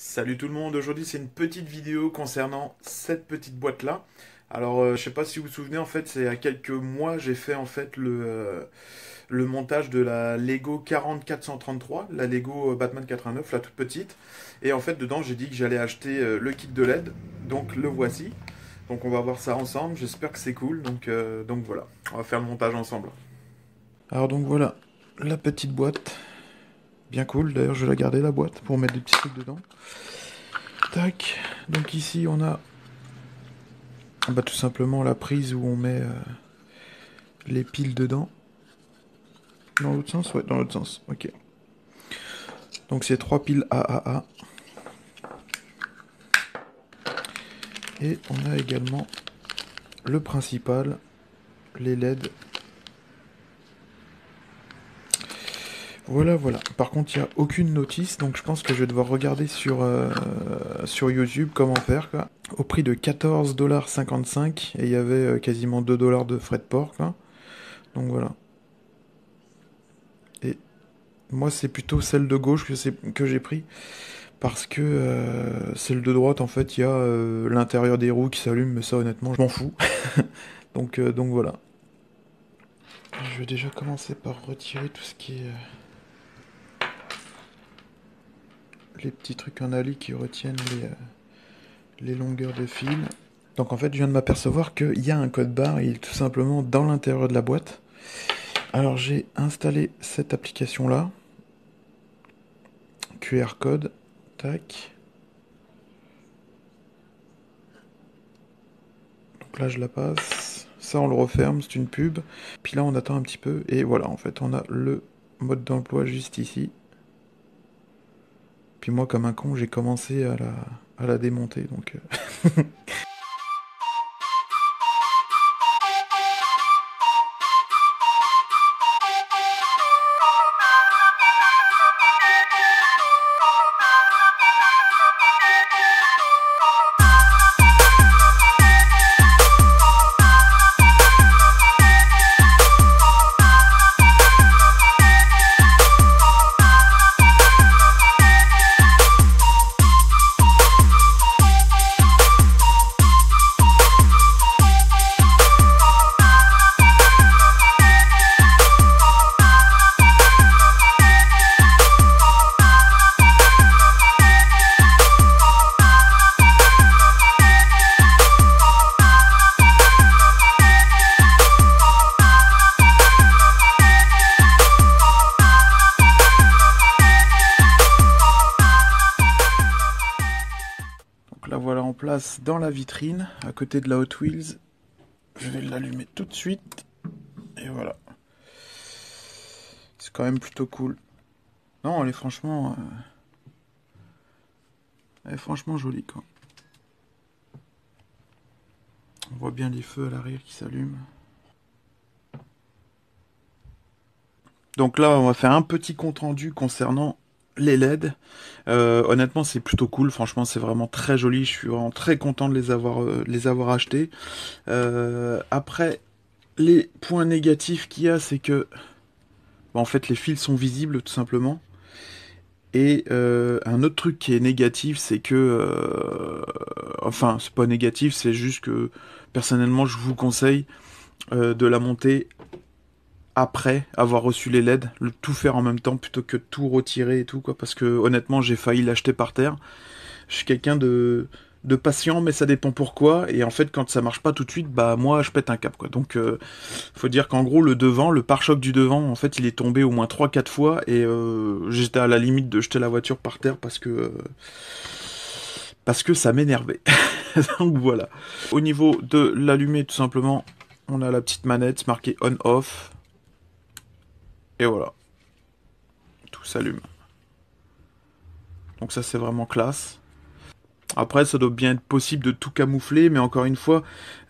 Salut tout le monde, aujourd'hui c'est une petite vidéo concernant cette petite boîte là. Alors je sais pas si vous vous souvenez, en fait c'est il y a quelques mois j'ai fait en fait le montage de la Lego 40433, la Lego Batman 89, la toute petite. Et en fait dedans j'ai dit que j'allais acheter le kit de LED, donc le voici. Donc on va voir ça ensemble, j'espère que c'est cool, donc voilà, on va faire le montage ensemble. Alors donc voilà, la petite boîte, bien cool, d'ailleurs je vais la garder la boîte pour mettre des petits trucs dedans. Tac, donc ici on a tout simplement la prise où on met les piles dedans. Dans l'autre sens? Ouais, dans l'autre sens, ok. Donc c'est 3 piles AAA. Et on a également le principal, les LED. Voilà. Par contre, il n'y a aucune notice, donc je pense que je vais devoir regarder sur YouTube comment faire, quoi. Au prix de 14,55 $, et il y avait quasiment 2 $ de frais de port, quoi. Donc voilà. Et moi, c'est plutôt celle de gauche que j'ai pris, parce que celle de droite, en fait, il y a l'intérieur des roues qui s'allume, mais ça, honnêtement, je m'en fous. donc voilà. Je vais déjà commencer par retirer tout ce qui est... les petits trucs en ali qui retiennent les longueurs de fil. Donc en fait, je viens de m'apercevoir qu'il y a un code barre, il est tout simplement dans l'intérieur de la boîte. Alors j'ai installé cette application là. QR code. Tac. Donc là je la passe. Ça on le referme, c'est une pub. Puis là on attend un petit peu. Et voilà, en fait on a le mode d'emploi juste ici. Puis moi comme un con j'ai commencé à la démonter. Donc là voilà en place dans la vitrine, à côté de la Hot Wheels. Je vais l'allumer tout de suite. Et voilà. C'est quand même plutôt cool. Non, elle est franchement jolie, quoi. On voit bien les feux à l'arrière qui s'allument. Donc là, on va faire un petit compte rendu concernant les LED. Honnêtement, c'est plutôt cool. Franchement, c'est vraiment très joli. Je suis vraiment très content de les avoir achetés. Après, les points négatifs qu'il y a, c'est que en fait, les fils sont visibles, tout simplement. Et un autre truc qui est négatif, c'est que... enfin, c'est pas négatif, c'est juste que, personnellement, je vous conseille de la monter après avoir reçu les LED, le tout faire en même temps plutôt que tout retirer et tout, quoi, parce que honnêtement j'ai failli l'acheter par terre. Je suis quelqu'un de patient, mais ça dépend pourquoi, et en fait quand ça marche pas tout de suite, bah moi je pète un cap, quoi. Donc faut dire qu'en gros le devant, le pare-choc du devant, en fait il est tombé au moins 3-4 fois, et j'étais à la limite de jeter la voiture par terre parce que ça m'énervait. Donc voilà. Au niveau de l'allumer, tout simplement, on a la petite manette marquée on-off. Et voilà, tout s'allume. Donc ça c'est vraiment classe. Après ça doit bien être possible de tout camoufler, mais encore une fois,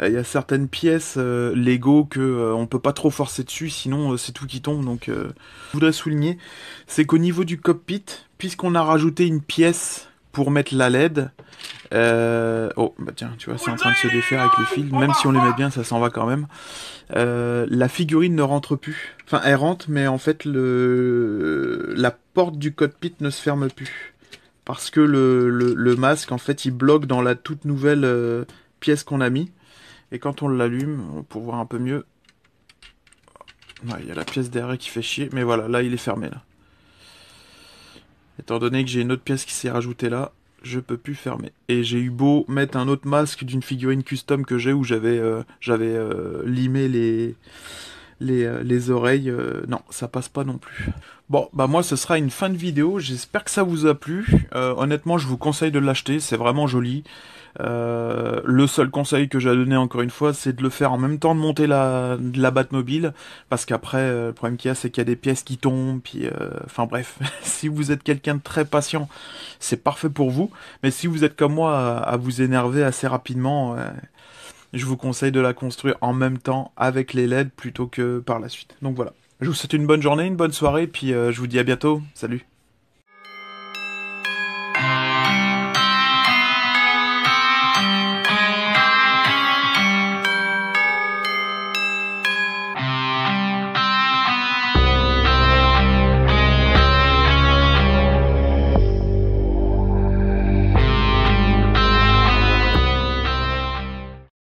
il y a certaines pièces Lego que on peut pas trop forcer dessus, sinon c'est tout qui tombe. Donc je voudrais souligner, c'est qu'au niveau du cockpit, puisqu'on a rajouté une pièce pour mettre la LED, oh bah tiens, tu vois, c'est en train de se défaire avec les fils, même si on les met bien, ça s'en va quand même. La figurine ne rentre plus. Enfin, elle rentre, mais en fait, la porte du cockpit ne se ferme plus. parce que le masque, en fait, il bloque dans la toute nouvelle pièce qu'on a mis. Et quand on l'allume, pour voir un peu mieux, ouais, il y a la pièce derrière qui fait chier, mais voilà, là il est fermé là. Étant donné que j'ai une autre pièce qui s'est rajoutée là, je peux plus fermer. Et j'ai eu beau mettre un autre masque d'une figurine custom que j'ai où j'avais limé les oreilles, non, ça passe pas non plus. Bon, bah moi ce sera une fin de vidéo, j'espère que ça vous a plu. Honnêtement, je vous conseille de l'acheter, c'est vraiment joli. Le seul conseil que j'ai à donner encore une fois, c'est de le faire en même temps de monter la Batmobile, parce qu'après, le problème qu'il y a, c'est qu'il y a des pièces qui tombent, puis, enfin bref, si vous êtes quelqu'un de très patient, c'est parfait pour vous, mais si vous êtes comme moi à vous énerver assez rapidement, je vous conseille de la construire en même temps avec les LED plutôt que par la suite. Donc voilà. Je vous souhaite une bonne journée, une bonne soirée, puis je vous dis à bientôt. Salut.